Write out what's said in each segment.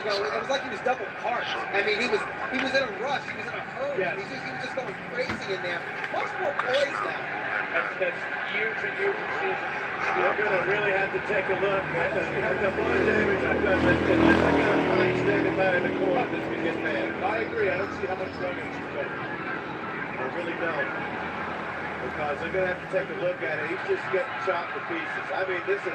It was like he was double parked. I mean, he was in a rush. He was in a hurry. Yes. He was just going crazy in there. Much more poised now. That's years and years of seasons. We're going to really have to take a look at the blood damage I've done. Unless I got a fine standing by in the corner, this could get bad. I agree. I don't see how much longer this is going. I really don't. Because they're going to have to take a look at it. He's just getting chopped to pieces. I mean, this is...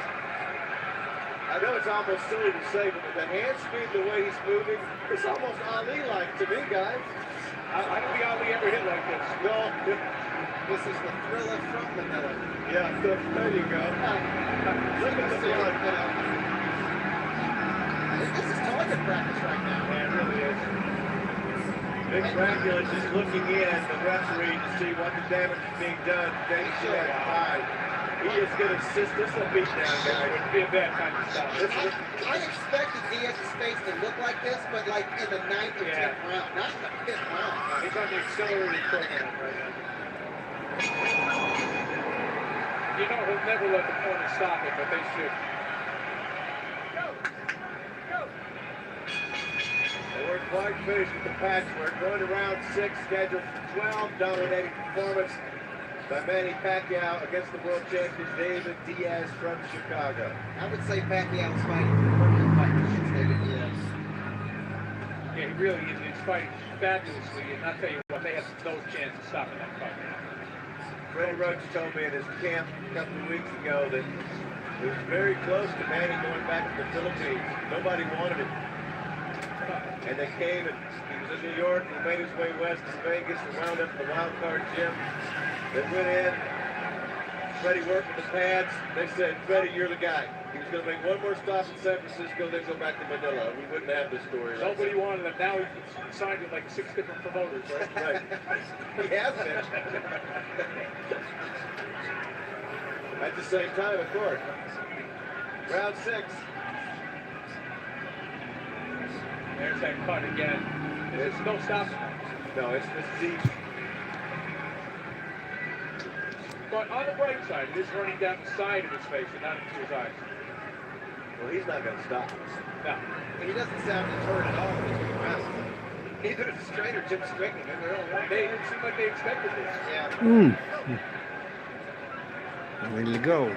I know it's almost silly to say, but with the hand speed, the way he's moving, it's almost Ali-like to me, guys. I don't think Ali ever hit like this. No. This is the thriller from Manila. Yeah, there you go. Look at the blood. This is target practice right now. Yeah, it really is. Big Dracula just looking in, the referee, to see what the damage is being done. Then he should have five. He is going to assist. This will beat down, guys. It wouldn't be a bad time to stop. I expected Diaz's face to look like this, but like in the 9th or 10th round, not in the 5th round. He's on the accelerated program right now. You know, he'll never let the corner stop it, but they should. Go! Go! They work wide face with the patchwork. Going to round 6, scheduled for 12. Dominating performance by Manny Pacquiao against the world champion David Diaz from Chicago. I would say Pacquiao's fighting the perfect fight against David Diaz. Yeah, he really is. He's fighting fabulously, and I'll tell you what, they have no chance of stopping that fight. Freddie Roach told me in his camp a couple of weeks ago that it was very close to Manny going back to the Philippines. Nobody wanted him. And they came, and he was in New York, and he made his way west to Vegas and wound up in the wild card gym. They went in, Freddie worked with the pads. They said, Freddie, you're the guy. He was going to make one more stop in San Francisco, then go back to Manila. We wouldn't have this story. Nobody wanted him. Now he's signed with like 6 different promoters, right? Right. He has been. At the same time, of course. Round 6. There's that cut again. There's no stopping. No, it's deep. But on the right side, it is running down the side of his face and not into his eyes. Well, he's not going to stop us. No. He doesn't sound deterred at all between the rest. Neither the straight or Jim Strickland. They didn't seem like they expected this. Yeah. Will go.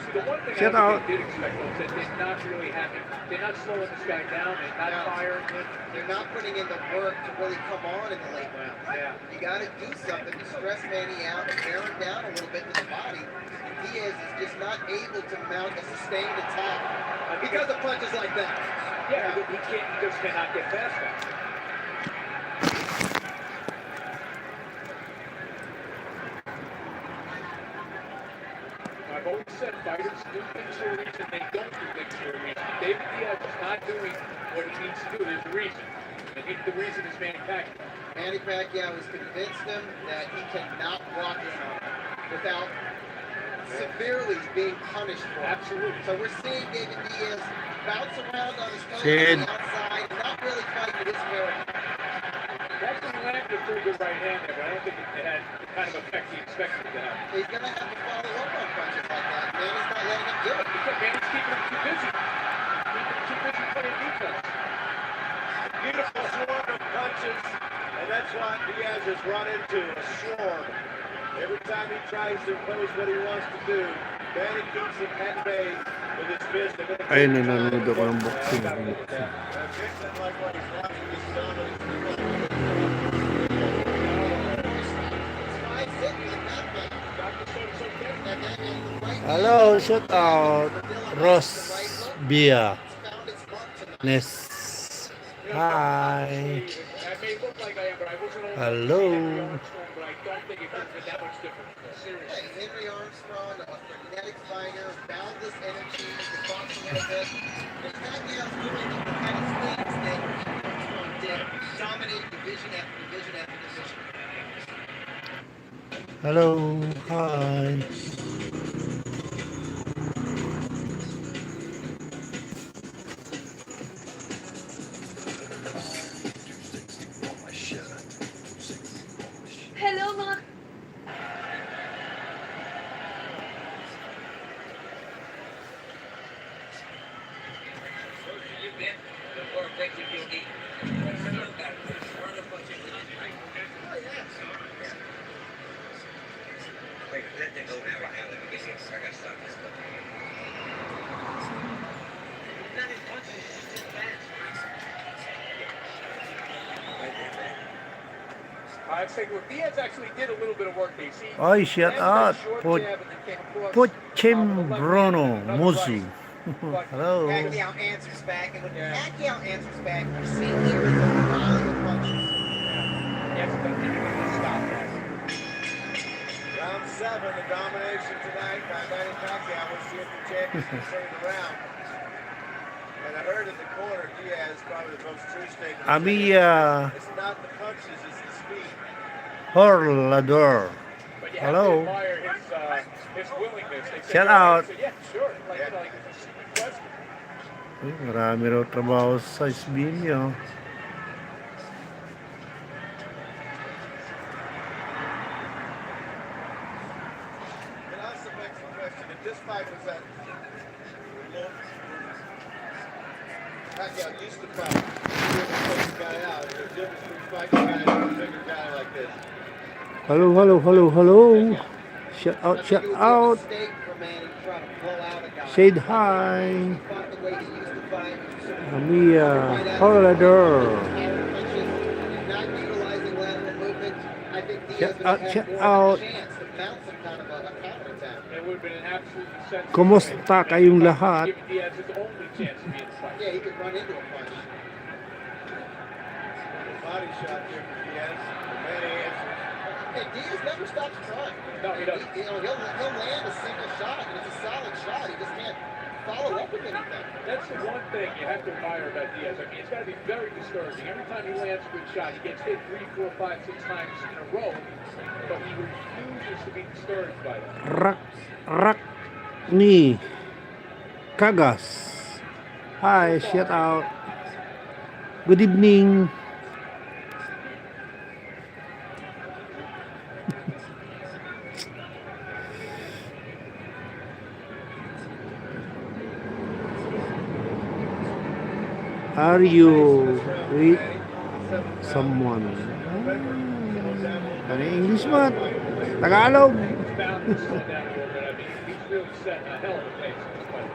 See, the one thing Get I out. think they did expect was that they're not really having, they're not slowing this guy down, they're not firing him. They're not putting in the work to really come on in the late rounds. Yeah. You got to do something to stress Manny out and bear him down a little bit to the body. And Diaz is just not able to mount a sustained attack because of punches like that. Yeah, he just cannot get past that. I've always said fighters do things for a reason, they don't do things for a reason. David Diaz is not doing what he needs to do. There's a reason. And the reason is Manny Pacquiao. Manny Pacquiao has convinced him that he cannot walk in on him without severely being punished for it. Absolutely. So we're seeing David Diaz bounce around on his toes Sid. on the outside and not really fight with his character. That's when he landed a pretty good right hand there, but I don't think it had the kind of effect he expected it to have. He's going to have to follow up on punches like that. Manny's not letting him do it. Because Manny's keeping him too busy. Keeping him too busy playing defense. Beautiful swarm of punches, and that's what Diaz has run into, a swarm. Every time he tries to impose what he wants to do, Manny keeps him at bay with his fist. Ayun, nanonood ako ng boxing. Hello, shout out Ross Bia Ness. Hi. Hello. Henry Armstrong, a frenetic fighter, boundless energy, can box a little bit. And Pacquiao's doing the kind of things that Armstrong did, dominate division after division after division. Hello. Hi. Hello mga They I'd say look, Diaz actually did a little bit of work there. See, Ay, shut landed that out. short Po jab and then came across, with a left Pochembrono hand and another Musu. right. Hello. Pacquiao answers back, and when Pacquiao answers back, you see here is a volley of punches. Yes, but he didn't stop that. Round 7, the domination tonight by Manny Pacquiao. We'll see if the champions can save the round. And I heard in the corner, Diaz, probably the most true statement. Abia It's not the punches, it's the speed. Horlador. But you have Hello. to admire his willingness. They said, Shout "You're out. ready?" He said, yeah, sure. Like, you know, like it's a stupid question. Uy, marami raw trabaho sa SBM nyo. It also begs the question, if this fight was at Pacquiao used to fight, he would take the guy out. There's a difference between fighting a guy with a bigger guy like this. Hello, hello, hello, hello. Shout I out, think shout it would be a out. mistake for Manny to try to pull out a guy. Said hi. He fought the way he used to fight, sort of Abia right out of Horlador. power punches and not utilizing lateral movement. I think Diaz Shout would out, have shout had more out. of a chance to mount some kind of a counterattack. It would have been an absolutely sensible Kumusta play. kayong lahat? Giving Diaz his only chance to be in the fight. Yeah, he could run into a punch. Body shot here for Diaz. Manny answers. Hey, Diaz never stops trying. No, he doesn't. He'll land a single shot, and it's a solid shot. He just can't follow up with anything. That's the one thing you have to admire about Diaz. I mean, it's got to be very discouraging. Every time he lands a good shot, he gets hit 3, 4, 5, 6 times in a row, but he refuses to be discouraged by that. Rak ni Kagas. Hi, shout out. Good evening. Are you with someone? Ano English ba? Tagalog? He's bound to slow down a little bit. I mean, he's really setting a hell of a pace in this fight.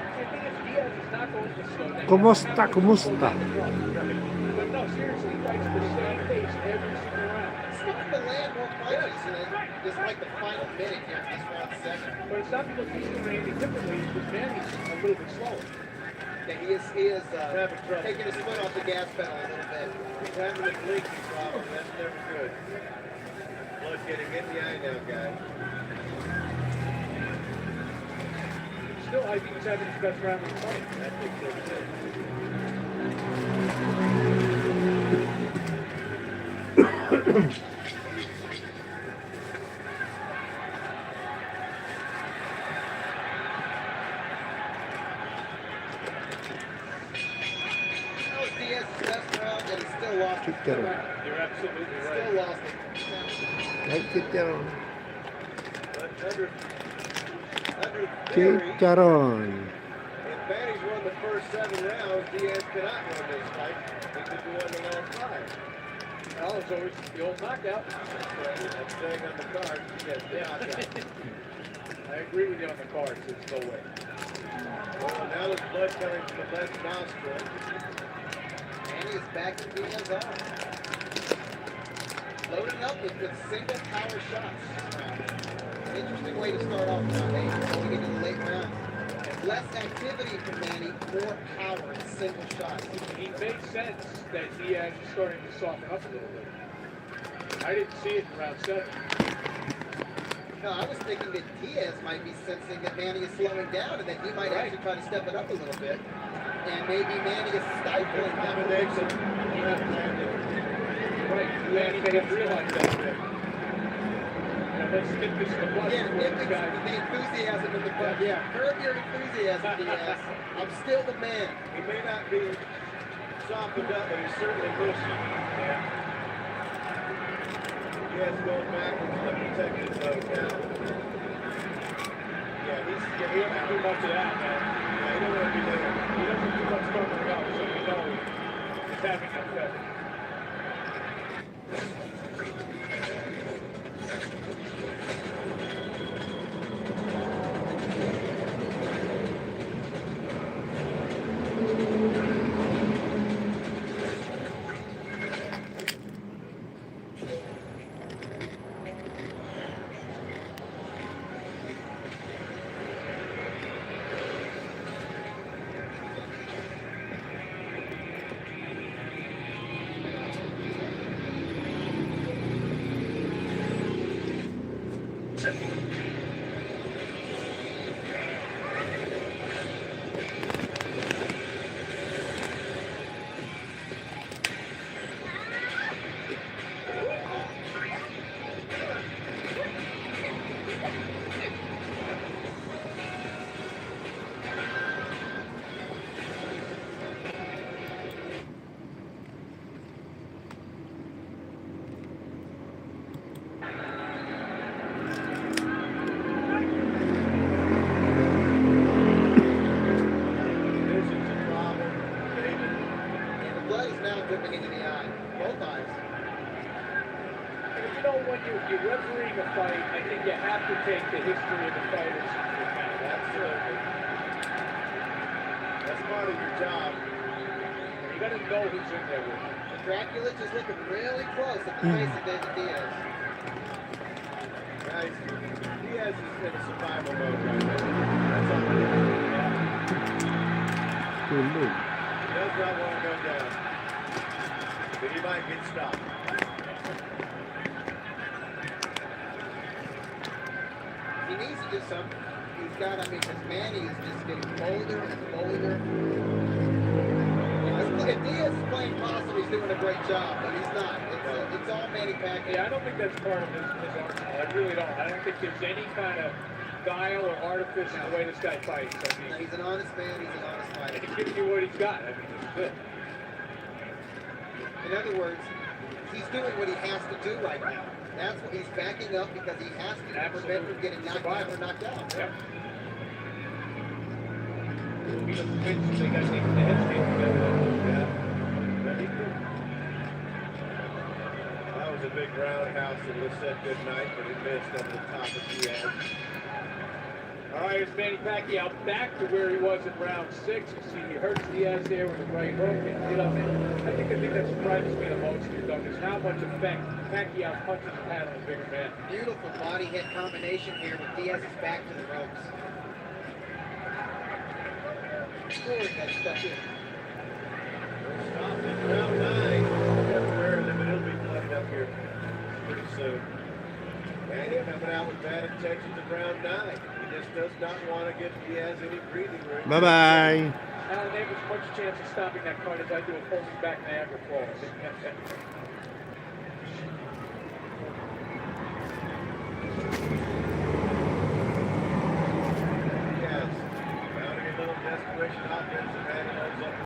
I think if Diaz is not going to slow down, Kumusta, kumusta? but no, seriously, he fights at the same pace every single round. Starting to land more punches, and it's like the final minute here in this round 7. But it's not because he's doing anything differently, it's because Manny's a little bit slower. Yeah, he is taking his foot off the gas pedal a little bit. He's having a blinking problem. That's never good. Blood getting in the eye now, guys. Still, I think he's having his best round of the fight. I think so too. That was Diaz's best round, and he still lost it. You're absolutely right. Still lost it. Chicharon. But under theory, Chicharon. if Manny's won the first 7 rounds, Diaz cannot win this fight because he won the last 5. Well, it's always the old knockout. I'm saying on the card, yes, the knockout. I agree with you on the cards. There's no way. Well, now there's blood coming from the left nostril. Manny is back to Diaz's arm. Loading up with single power shots. Interesting way to start off round 8. When we get to the late rounds. Less activity from Manny, more power and single shots. He makes sense that Diaz is starting to soften up a little bit. I didn't see it in round 7. No, I was thinking that Diaz might be sensing that Manny is slowing down and that he might actually try to step it up a little bit. And maybe Manny is stifling him. Combination. Left-handed. Right, you ain't even realize that. Now, let's get this to the blood Yeah, before this guy. the enthusiasm in the club. Yeah, curb your enthusiasm, Diaz. I'm still the man. He may not be softened up, but he's certainly pushy. Yeah. Diaz going backwards, let me check his now. Yeah, He doesn't do much of that, man. he don't want to be there. He doesn't do much covering up, so we know it's having an effect. take the history of the fighters into account. Absolutely. That's part of your job. You got to know who's in there with you. Dracula just looking really close at the face of David Diaz. Guys, Diaz is in a survival mode right now. That's all it is. Good move. He does not want to go down. But he might get stopped. He needs to do something. He's got, I mean, because Manny is just getting bolder and bolder. If Diaz is playing possum, he's doing a great job, but he's not. It's all Manny Pacquiao. Yeah, I don't think that's part of his arsenal. I really don't. I don't think there's any kind of guile or artifice in the way this guy fights. I mean, He's an honest man. He's an honest and fighter. he gives you what he's got. I mean, it's good. In other words, he's doing what he has to do right now. That's what he's backing up because he has to prevent from getting knocked down or knocked out. Yep. He doesn't think they got to take the head state together. That was a big roundhouse that would have said good night, but it missed over the top of Diaz. All right, it's Manny Pacquiao back to where he was in round 6. You see, he hurts Diaz there with a right hook and get up in. I think the thing that surprises me the most here, Doug, is how much effect Pacquiao punches have had on a bigger man. Beautiful body head combination here with Diaz's back to the ropes. Scoring that stuff in. Stop in round 9. Everywhere, and then it'll be flooded up here pretty soon. Manny coming out with bad intentions in round 9. He just does not want to give Diaz any breathing room. Bye bye. I don't have as much chance of stopping that fight as I do of holding back Niagara Falls. Yes. Mounting a little desperation offense, and Manny holds up